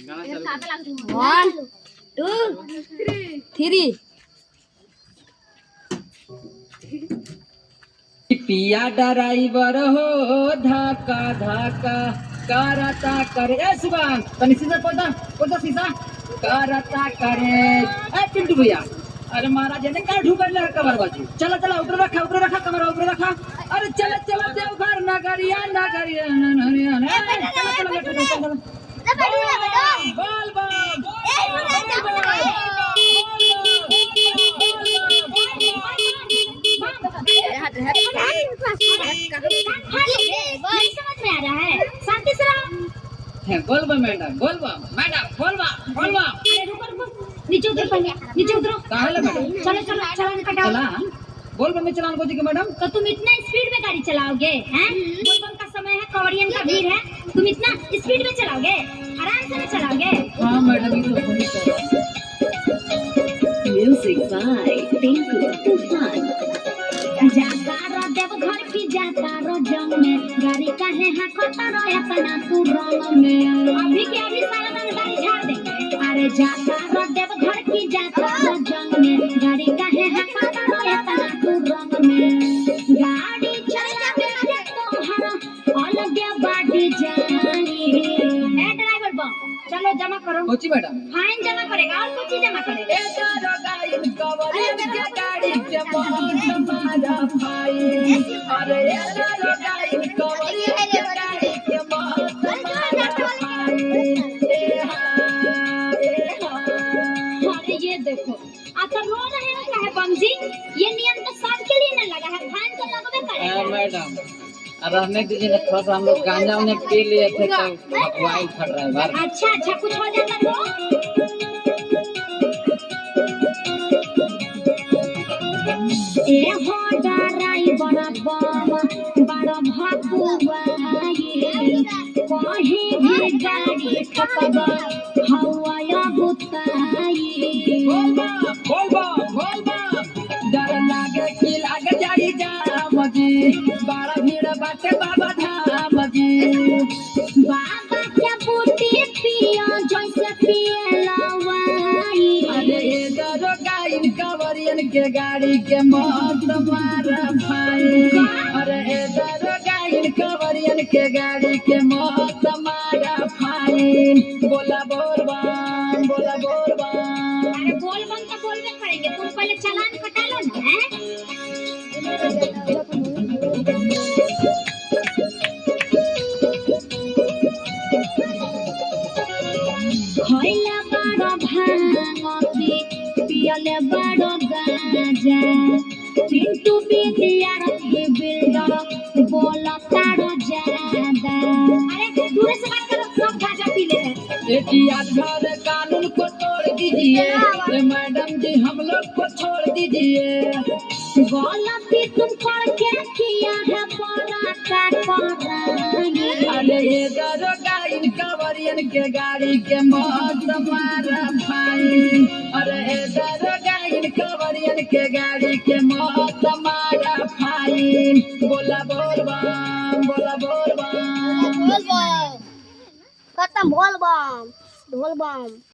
गाना चालू 1 2 3 पिया ड्राइवर हो धक्का धक्का करता करे ए शिवांग तनी सीधा पड़ता सीधा करता करे ए पिंटू भैया अरे महाराज ने का ढूकर ले कमर बाजू चला चला ऊपर रखा कमर ऊपर रखा अरे चला चला देवघर नगरिया नगरिया चला चला बोल बोल गोलबा मैडम गोलबा नीचे उतर पहले नीचे उतरो काहे लगा चलो चलो चलान कटाओ चला गोलबा में चलान को जी के मैडम तो तुम इतना स्पीड में गाड़ी चलाओगे हैं गोलबम का समय है कवड़ियन का भीड़ है तुम इतना स्पीड में चलाओगे आराम से चलाओगे हां मैडम ये तो म्यूजिक बाय टिंकू तूफान जाता रो देव घर की जाता रो जंग में गाड़ी काहे हाकता रो अपना तू रंग में अभी के अभी सारा दिन गाड़ी झाड़ दे अरे जाता रो देव घर की जाता रो जंग में गाड़ी काहे हाकता रो अपना तू रंग में गाड़ी चलावे के तोहरा अलग बाटी जानी ए ड्राइवर बम चलो जमा करो कोची मैडम फाइन जमा करेगा और कुछ जमा करेगा ए दादा गाड़ी कवरियन के गाड़ी के बहुत मारा भाई अरे ए दादा गाड़ी कवरियन के गाड़ी के बहुत मारा भाई अरे ये देखो अच्छा रो रहे हो क्या है बम जी ये नियम तो सबके लिए न लगा है फाइन तो लगबे करेगा मैडम रहने दीजिए ना थोड़ा सा हम लोग गांजा उन्हें पी लिए थे तो वाइल फट रहा है बार अच्छा कुछ हो जाता तो ए हो डराई बड़ा बम बड़ा भकुआ कहीं भी गाड़ी ठोकबा हवा बुताई बोलबा डर लागे कि लाग जाई जाम जी बड़ा भीड़ बाटे बाबा धाम जी बाबा क्या बूटी पिया जैसे पियलावाई अरे ये दरो गाइन कवरियन के गाड़ी के मौत मारा भाई अरे ये दरो गाइन कवरियन के गाड़ी के मौत मारा भाई बोला बोलबा अरे बोल बम तो बोलबे करेंगे तुम पहले चालान कटा लो ना हैं खइला बड़ भांगती पियले बड़ गाजा पिंटू विद्यार्थी बिल्डर बोला तारो ज्यादा अरे दूर से बात करो सब गाजा पी ले एक याद घर कानून को तोड़ दीजिए मैडम जी हम लोग को छोड़ दीजिए गलती तुम करके किया है बड़ा का करानी अरे ये दरो गाइन कवरियन के गाड़ी के मौत मारा भाई अरे ये दरो गाइन कवरियन के गाड़ी के मौत मारा भाई बोला बोलबा खत्म बोल बम